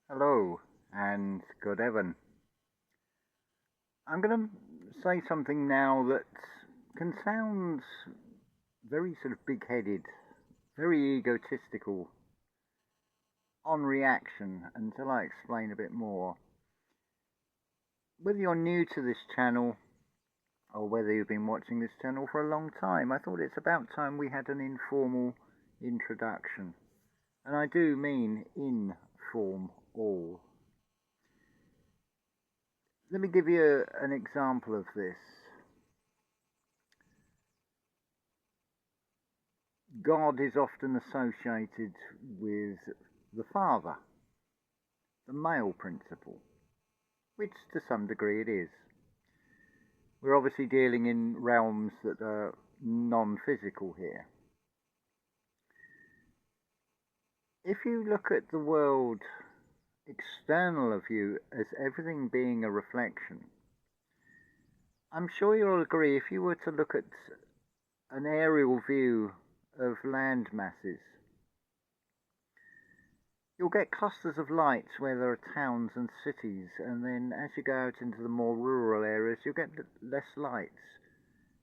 Hello and good Evan. I'm going to say something now that can sound very sort of big-headed, very egotistical on reaction until I explain a bit more. Whether you're new to this channel or whether you've been watching this channel for a long time, I thought it's about time we had an informal introduction. And I do mean informal. Let me give you an example of this. God is often associated with the father, the male principle, which to some degree it is. We're obviously dealing in realms that are non-physical here. If you look at the world external of you as everything being a reflection, I'm sure you'll agree if you were to look at an aerial view of land masses, you'll get clusters of lights where there are towns and cities, and then as you go out into the more rural areas you'll get less lights.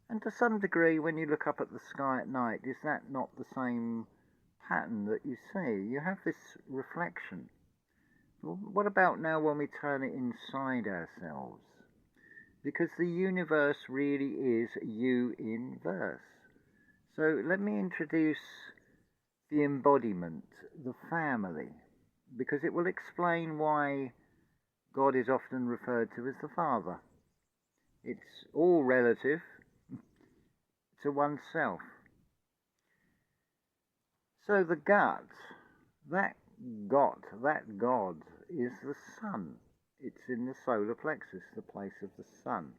And to some degree, when you look up at the sky at night, is that not the same pattern that you see? You have this reflection. Well, what about now when we turn it inside ourselves? Because the universe really is you in verse. So let me introduce the embodiment, the family, because it will explain why God is often referred to as the Father. It's all relative to oneself. So the gut, that God is the sun. It's in the solar plexus, the place of the sun.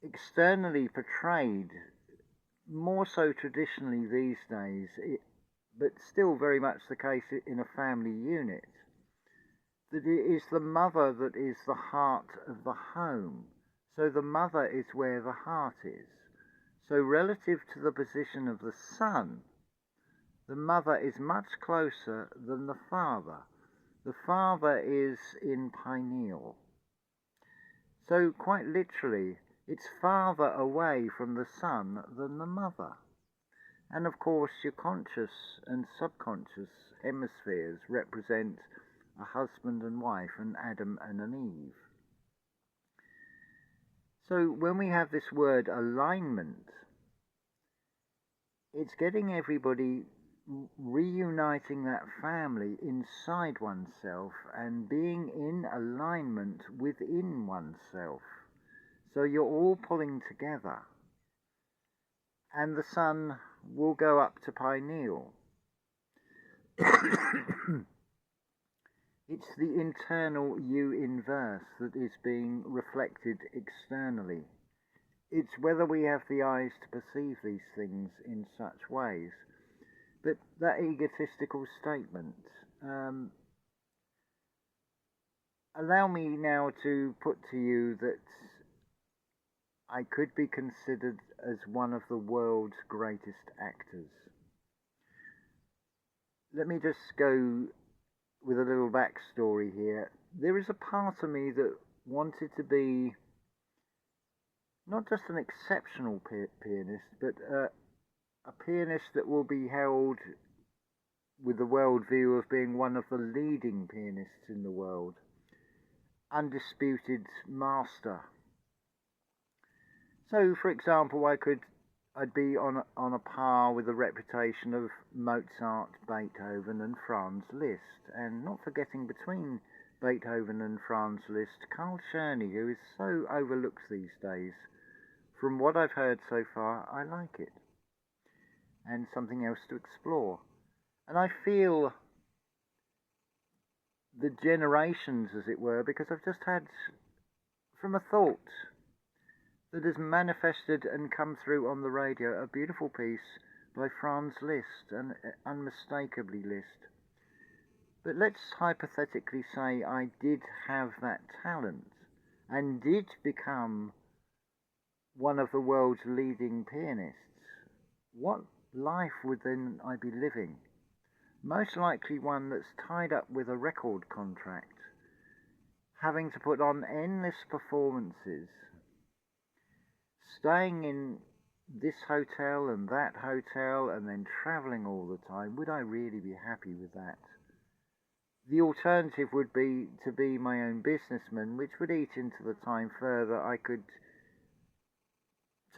Externally portrayed, more so traditionally these days, but still very much the case in a family unit, that it is the mother that is the heart of the home. So the mother is where the heart is. So relative to the position of the sun, the mother is much closer than the father. The father is in pineal. So quite literally, it's farther away from the sun than the mother. And of course, your conscious and subconscious hemispheres represent a husband and wife, an Adam and an Eve. So when we have this word alignment, it's getting everybody reuniting that family inside oneself and being in alignment within oneself. So you're all pulling together, and the sun will go up to pineal. It's the internal you inverse that is being reflected externally. It's whether we have the eyes to perceive these things in such ways. But that egotistical statement, allow me now to put to you that I could be considered as one of the world's greatest actors. Let me just go with a little backstory here. There is a part of me that wanted to be not just an exceptional pianist, but a pianist that will be held with the world view of being one of the leading pianists in the world. Undisputed master. So, for example, I'd be on a par with the reputation of Mozart, Beethoven and Franz Liszt, and not forgetting between Beethoven and Franz Liszt, Carl Czerny, who is so overlooked these days. From what I've heard so far, I like it. And something else to explore. And I feel the generations, as it were, because I've just had, from a thought that has manifested and come through on the radio, a beautiful piece by Franz Liszt, and unmistakably Liszt. But let's hypothetically say I did have that talent and did become one of the world's leading pianists. What life would then I be living? most likely one that's tied up with a record contract, having to put on endless performances, staying in this hotel and that hotel and then travelling all the time. Would I really be happy with that? The alternative would be to be my own businessman, which would eat into the time further. I could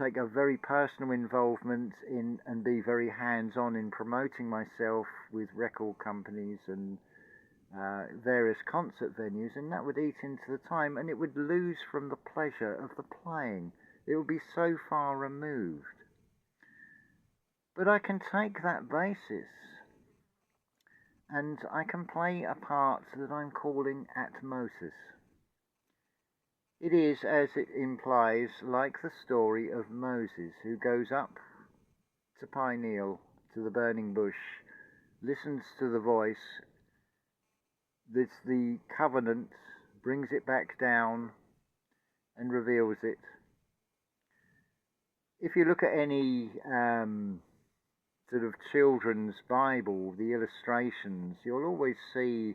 take a very personal involvement in and be very hands-on in promoting myself with record companies and various concert venues, and that would eat into the time, and it would lose from the pleasure of the playing. It would be so far removed. But I can take that basis and I can play a part that I'm calling Atmoses. It is, as it implies, like the story of Moses, who goes up to Pineal, to the burning bush, listens to the voice, that's the covenant, brings it back down and reveals it. If you look at any sort of children's Bible, the illustrations, you'll always see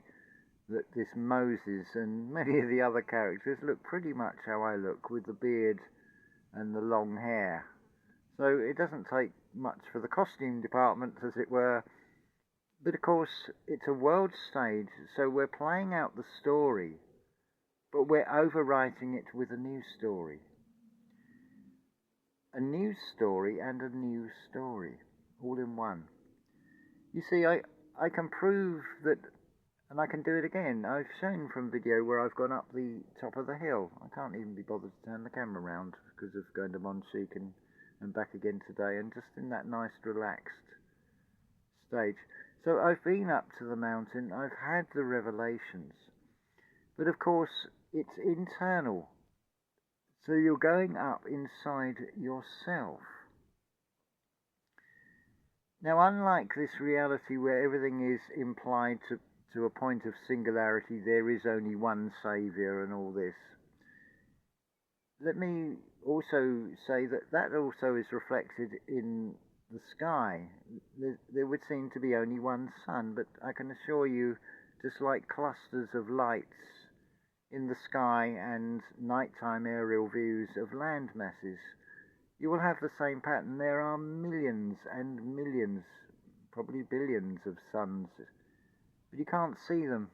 that this Moses and many of the other characters look pretty much how I look, with the beard and the long hair. So it doesn't take much for the costume department, as it were. But of course, it's a world stage, so we're playing out the story, but we're overwriting it with a new story. A new story and a new story, all in one. You see, I can prove that, and I can do it again. I've shown from video where I've gone up the top of the hill. I can't even be bothered to turn the camera around because of going to Monchique and back again today, and just in that nice relaxed stage. So I've been up to the mountain, I've had the revelations, but of course it's internal. So you're going up inside yourself. Now, unlike this reality where everything is implied to a point of singularity, there is only one Saviour and all this, let me also say that also is reflected in the sky. There would seem to be only one sun, but I can assure you, just like clusters of lights in the sky and nighttime aerial views of land masses, you will have the same pattern. There are millions and millions, probably billions of suns, but you can't see them.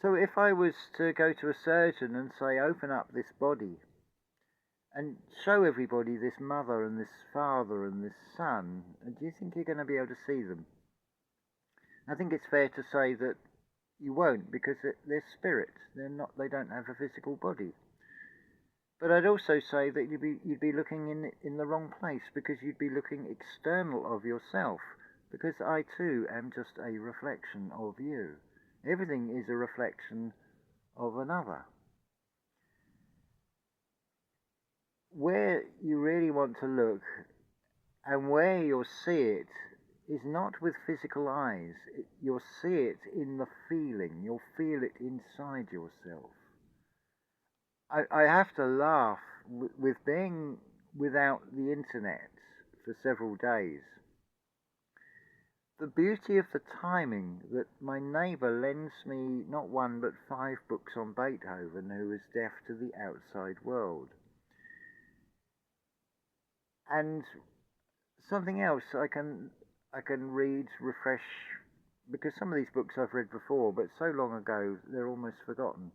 So if I was to go to a surgeon and say, open up this body and show everybody this mother and this father and this son, do you think you're going to be able to see them? I think it's fair to say that you won't, because they're spirits. They don't have a physical body. But I'd also say that you'd be looking in the wrong place, because you'd be looking external of yourself, because I too am just a reflection of you. Everything is a reflection of another. Where you really want to look and where you'll see it is not with physical eyes. You'll see it in the feeling. You'll feel it inside yourself. I have to laugh with being without the internet for several days. The beauty of the timing that my neighbour lends me not one but 5 books on Beethoven, who is deaf to the outside world. And something else I can read, refresh, because some of these books I've read before, but so long ago they're almost forgotten.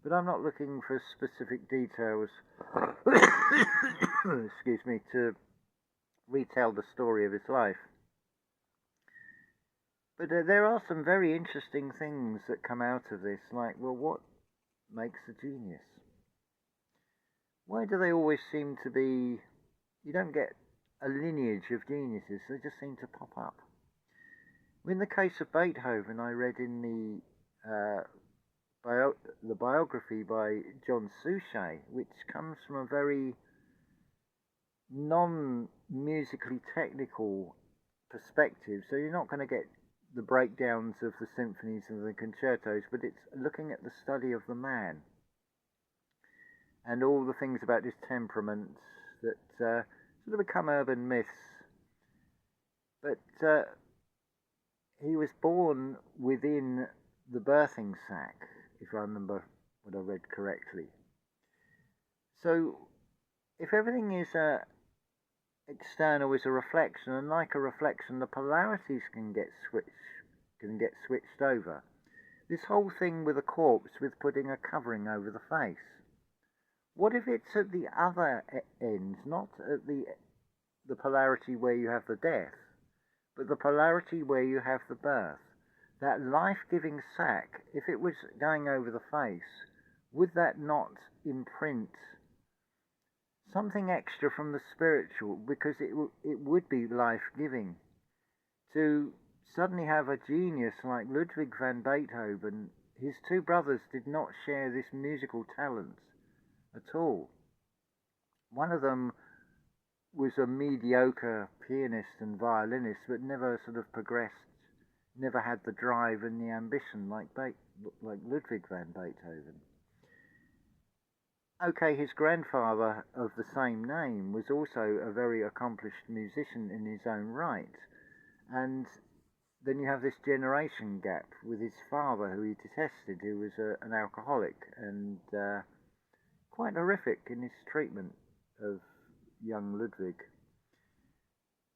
But I'm not looking for specific details, excuse me, to retell the story of his life. But there are some very interesting things that come out of this, like, well, what makes a genius? Why do they always seem to be... You don't get a lineage of geniuses, they just seem to pop up. In the case of Beethoven, I read in the biography by John Suchet, which comes from a very non-musically technical perspective, so you're not going to get the breakdowns of the symphonies and the concertos, but it's looking at the study of the man and all the things about his temperament that sort of become urban myths. But he was born within the birthing sac, if I remember what I read correctly. So if everything is external is a reflection, and like a reflection, the polarities can get switched over. This whole thing with a corpse, with putting a covering over the face. What if it's at the other end, not at the polarity where you have the death, but the polarity where you have the birth? That life-giving sac, if it was going over the face, would that not imprint something extra from the spiritual? Because it would be life-giving to suddenly have a genius like Ludwig van Beethoven. His two brothers did not share this musical talent at all. One of them was a mediocre pianist and violinist, but never sort of progressed, never had the drive and the ambition like Ludwig van Beethoven. Okay, his grandfather of the same name was also a very accomplished musician in his own right. And then you have this generation gap with his father, who he detested, who was an alcoholic and quite horrific in his treatment of young Ludwig.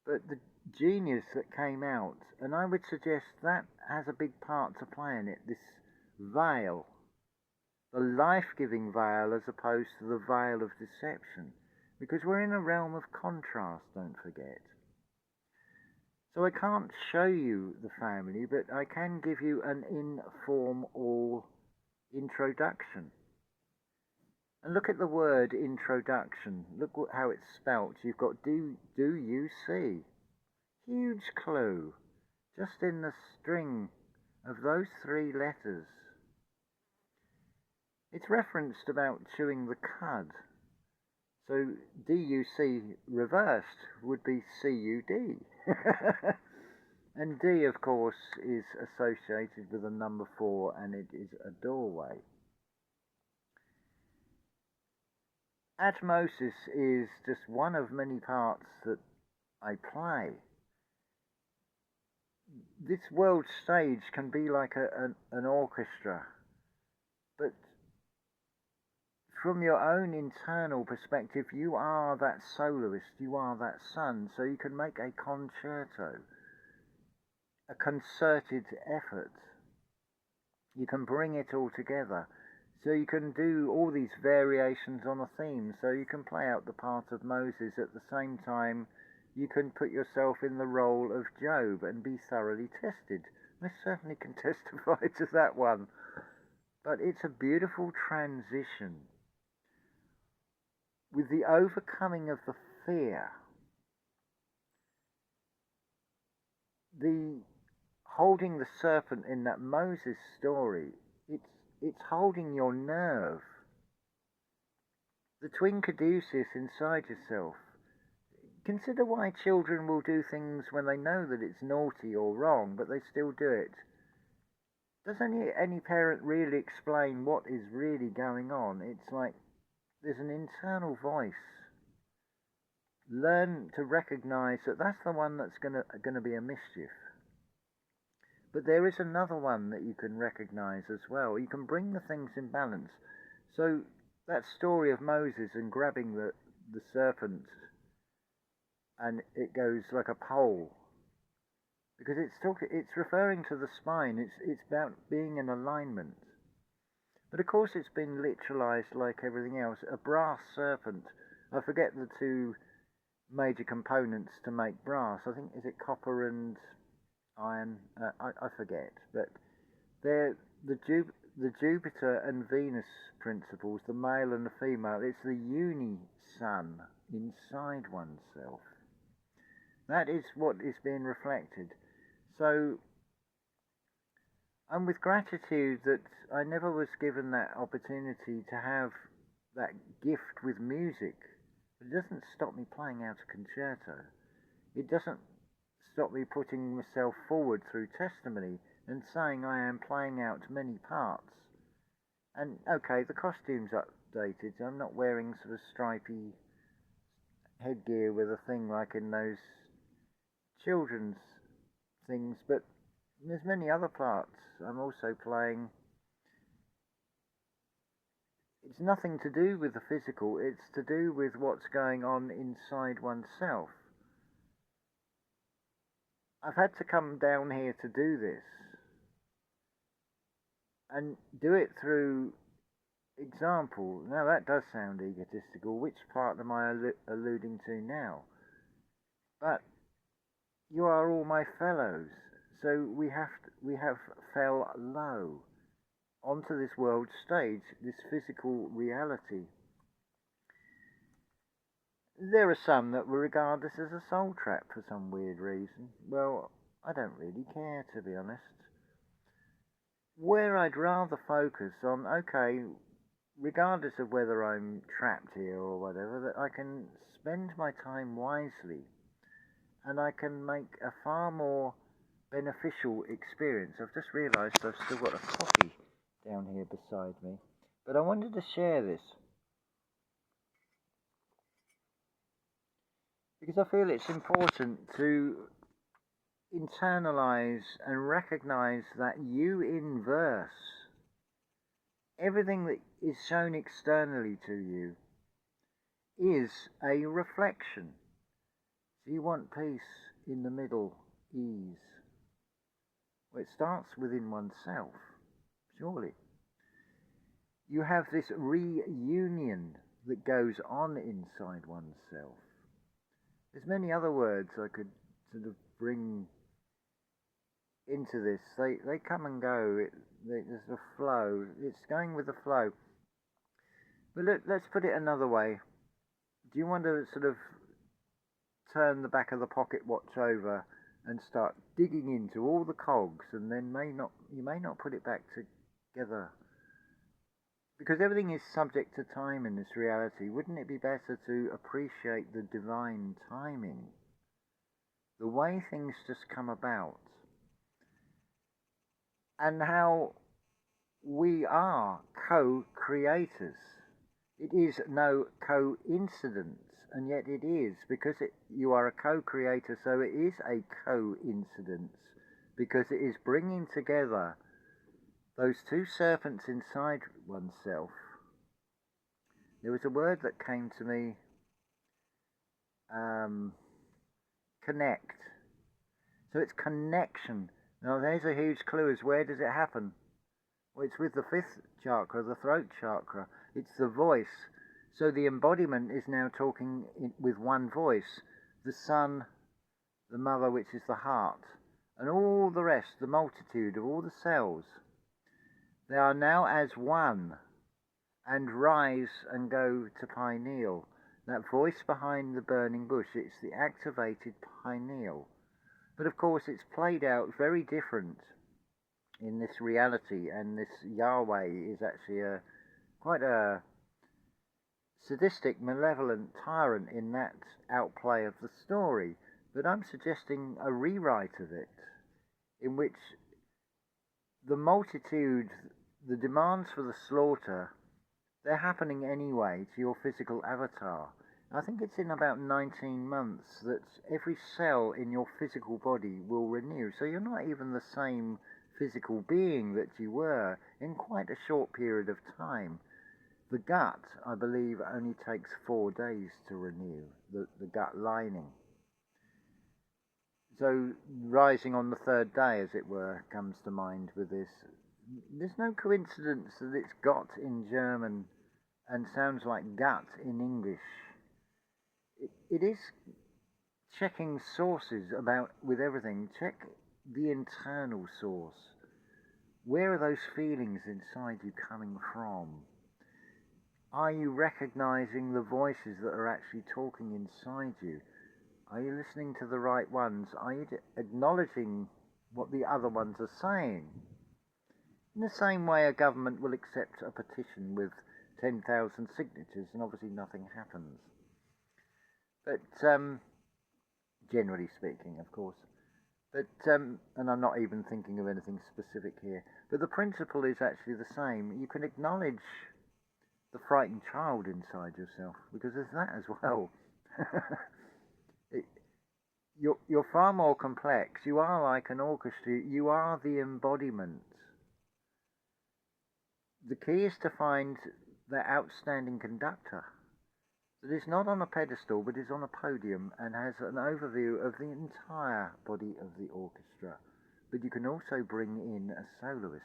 But the genius that came out, and I would suggest that has a big part to play in it, this veil, the life-giving veil as opposed to the veil of deception, because we're in a realm of contrast, don't forget. So I can't show you the family, but I can give you an informal introduction. And look at the word introduction. Look how it's spelt. You've got do you see? Huge clue. Just in the string of those three letters. It's referenced about chewing the cud. So DUC reversed would be CUD. And D, of course, is associated with the number 4, and it is a doorway. Atmoses is just one of many parts that I play. This world stage can be like an orchestra, but from your own internal perspective, you are that soloist, you are that sun, so you can make a concerto, a concerted effort. You can bring it all together. So you can do all these variations on a theme, so you can play out the part of Moses at the same time you can put yourself in the role of Job and be thoroughly tested. I certainly can testify to that one. But it's a beautiful transition with the overcoming of the fear, the holding the serpent in that Moses story. It's holding your nerve, the twin caduceus inside yourself. Consider why children will do things when they know that it's naughty or wrong, but they still do it. Does any parent really explain what is really going on? It's like there's an internal voice. Learn to recognize that that's the one that's gonna be a mischief. But there is another one that you can recognize as well. You can bring the things in balance. So that story of Moses and grabbing the serpent, and it goes like a pole, because it's referring to the spine. It's about being in alignment. But of course it's been literalized like everything else. A brass serpent. I forget the two major components to make brass. I think, is it copper and iron? I forget. But they're the Jupiter and Venus principles, the male and the female. It's the uni-sun inside oneself. That is what is being reflected. So I'm with gratitude that I never was given that opportunity to have that gift with music. It doesn't stop me playing out a concerto. It doesn't stop me putting myself forward through testimony and saying I am playing out many parts. And okay, the costume's updated. I'm not wearing sort of stripy headgear with a thing like in those children's things, but there's many other parts I'm also playing. It's nothing to do with the physical, it's to do with what's going on inside oneself. I've had to come down here to do this, and do it through example. Now that does sound egotistical. Which part am I alluding to now? But you are all my fellows, so we have fell low onto this world stage, this physical reality. There are some that will regard this as a soul trap for some weird reason. Well, I don't really care, to be honest. Where I'd rather focus on, okay, regardless of whether I'm trapped here or whatever, that I can spend my time wisely and I can make a far more beneficial experience. I've just realised I've still got a coffee down here beside me, but I wanted to share this because I feel it's important to internalize and recognize that you inverse everything that is shown externally to you is a reflection. So you want peace in the middle, ease. Well, it starts within oneself, surely. You have this reunion that goes on inside oneself. There's many other words I could sort of bring into this. They come and go. There's a flow. It's going with the flow. But let's put it another way. Do you want to sort of turn the back of the pocket watch over and start digging into all the cogs, and then you may not put it back together? Because everything is subject to time in this reality. Wouldn't it be better to appreciate the divine timing? The way things just come about. And how we are co-creators. It is no coincidence, and yet it is, because you are a co-creator, so it is a coincidence, because it is bringing together those two serpents inside oneself. There was a word that came to me, connect. So it's connection. Now there's a huge clue as where does it happen? Well, it's with the fifth chakra, the throat chakra. It's the voice. So the embodiment is now talking with one voice. The sun, the mother, which is the heart, and all the rest, the multitude of all the cells. They are now as one, and rise and go to pineal. That voice behind the burning bush, it's the activated pineal. But of course it's played out very different in this reality, and this Yahweh is actually quite a sadistic, malevolent tyrant in that outplay of the story. But I'm suggesting a rewrite of it, in which the multitude, the demands for the slaughter, they're happening anyway to your physical avatar. I think it's in about 19 months that every cell in your physical body will renew. So you're not even the same physical being that you were in quite a short period of time. The gut, I believe, only takes 4 days to renew, the gut lining. So rising on the 3rd day, as it were, comes to mind with this. There's no coincidence that it's Gott in German and sounds like gut in English. It is checking sources with everything. Check the internal source. Where are those feelings inside you coming from? Are you recognizing the voices that are actually talking inside you? Are you listening to the right ones? Are you acknowledging what the other ones are saying? In the same way a government will accept a petition with 10,000 signatures and obviously nothing happens. But, generally speaking, of course. But, and I'm not even thinking of anything specific here. But the principle is actually the same. You can acknowledge the frightened child inside yourself, because there's that as well. You're far more complex. You are like an orchestra. You are the embodiment. The key is to find the outstanding conductor that is not on a pedestal but is on a podium and has an overview of the entire body of the orchestra. But you can also bring in a soloist.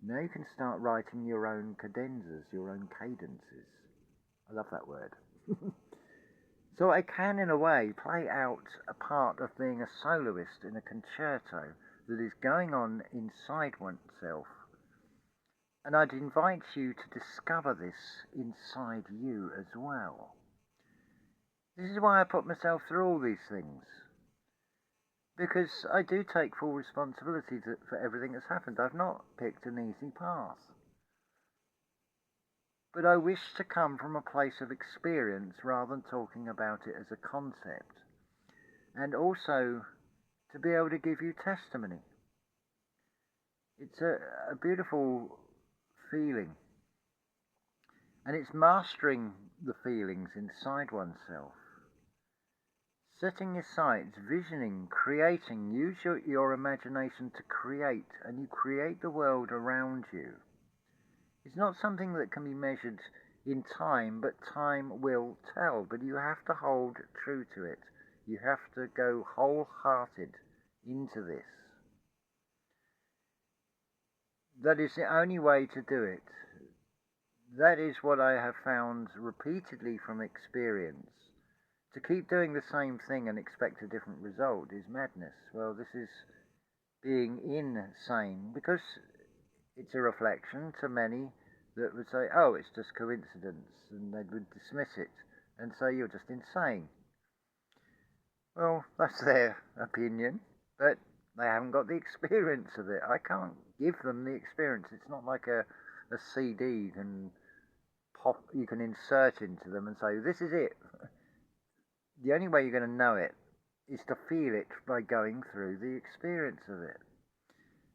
Now you can start writing your own cadenzas, your own cadences. I love that word. So I can, in a way, play out a part of being a soloist in a concerto that is going on inside oneself. And I'd invite you to discover this inside you as well. This is why I put myself through all these things. Because I do take full responsibility for everything that's happened. I've not picked an easy path. But I wish to come from a place of experience rather than talking about it as a concept. And also to be able to give you testimony. It's a beautiful feeling. And it's mastering the feelings inside oneself. Setting your sights, visioning, creating. Use your imagination to create, and you create the world around you. It's not something that can be measured in time, but time will tell. But you have to hold true to it. You have to go wholehearted into this. That is the only way to do it. That is what I have found repeatedly from experience. To keep doing the same thing and expect a different result is madness. Well, this is being insane, because it's a reflection to many that would say, oh, it's just coincidence, and they would dismiss it and say you're just insane. Well, that's their opinion, but they haven't got the experience of it. I can't give them the experience. It's not like a CD you can insert into them and say, this is it. The only way you're going to know it is to feel it by going through the experience of it.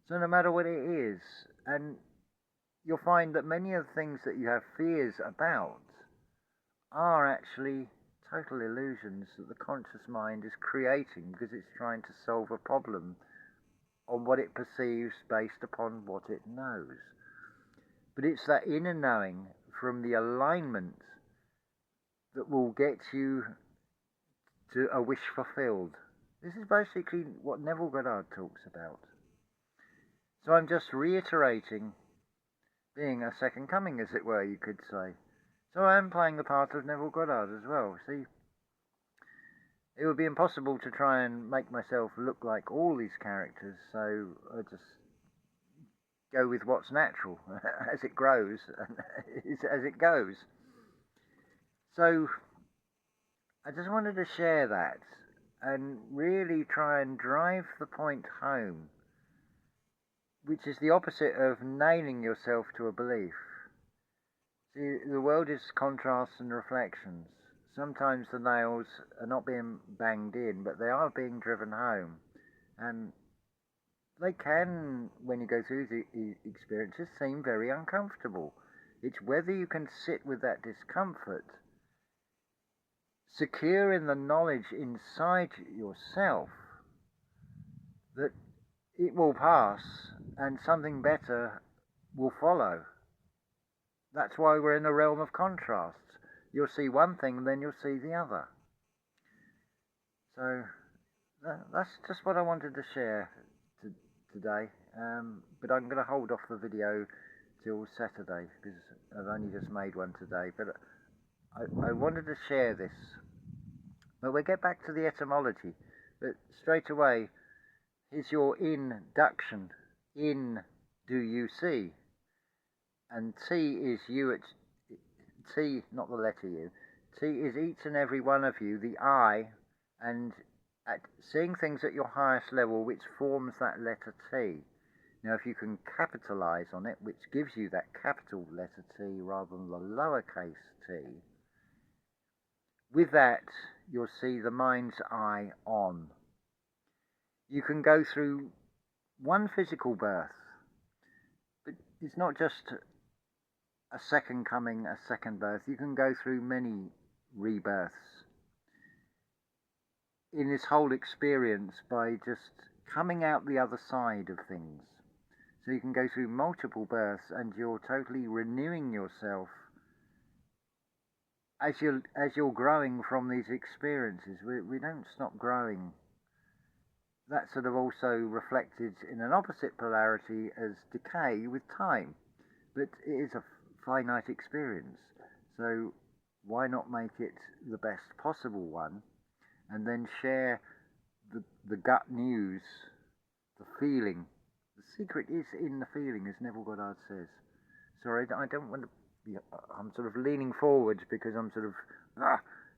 So no matter what it is, and you'll find that many of the things that you have fears about are actually total illusions that the conscious mind is creating because it's trying to solve a problem on what it perceives based upon what it knows. But it's that inner knowing from the alignment that will get you to a wish fulfilled. This is basically what Neville Goddard talks about. So I'm just reiterating being a second coming, as it were, you could say. So I am playing the part of Neville Goddard as well. See, it would be impossible to try and make myself look like all these characters, so I just go with what's natural as it grows and as it goes. So I just wanted to share that and really try and drive the point home, which is the opposite of nailing yourself to a belief. See, the world is contrasts and reflections. Sometimes the nails are not being banged in, but they are being driven home. And they can, when you go through the experiences, seem very uncomfortable. It's whether you can sit with that discomfort, secure in the knowledge inside yourself that it will pass and something better will follow. That's why we're in the realm of contrasts. You'll see one thing and then you'll see the other. So that's just what I wanted to share today. But I'm going to hold off the video till Saturday because I've only just made one today. But I wanted to share this. But we'll get back to the etymology. But straight away, here's your induction. In do you see? And T is you at T, not the letter U. T is each and every one of you, the I, and at seeing things at your highest level, which forms that letter T. Now, if you can capitalize on it, which gives you that capital letter T rather than the lowercase t, with that, you'll see the mind's eye on. You can go through one physical birth, but it's not just a second coming, a second birth. You can go through many rebirths. in this whole experience by just coming out the other side of things. So you can go through multiple births and you're totally renewing yourself as you're growing from these experiences. We don't stop growing. That's sort of also reflected in an opposite polarity as decay with time. But it is a finite experience. So why not make it the best possible one, and then share the gut news, the feeling. The secret is in the feeling, as Neville Goddard says. Sorry, I don't want to be, I'm sort of leaning forward because I'm sort of,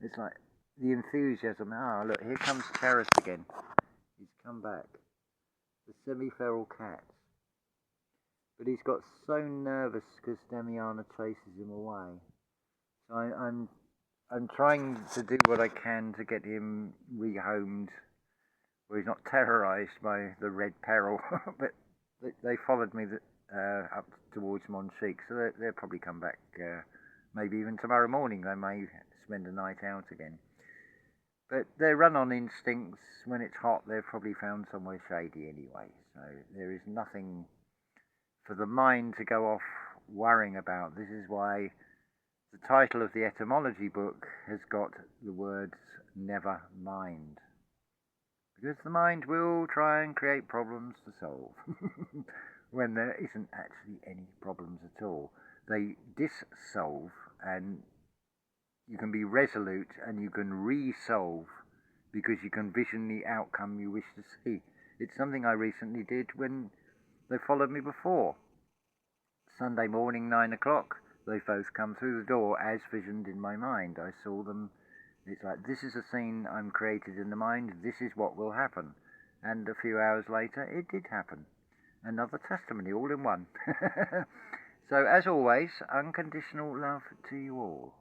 it's like the enthusiasm. Look, here comes Terrace again. He's come back. The semi-feral cat. But he's got so nervous because Damiana chases him away. So I'm trying to do what I can to get him rehomed, where he's not terrorised by the red peril. But they followed me up towards Monchique, so they'll probably come back. Maybe even tomorrow morning they may spend a night out again. But they run on instincts. When it's hot, they've probably found somewhere shady anyway. So there is nothing for the mind to go off worrying about. This is why the title of the etymology book has got the words never mind. Because the mind will try and create problems to solve when there isn't actually any problems at all. They dissolve, and you can be resolute and you can resolve because you can vision the outcome you wish to see. It's something I recently did when they followed me before. Sunday morning, 9 o'clock, they both come through the door as visioned in my mind. I saw them. It's like, this is a scene I'm created in the mind, this is what will happen. And a few hours later, it did happen. Another testimony, all in one. So, as always, unconditional love to you all.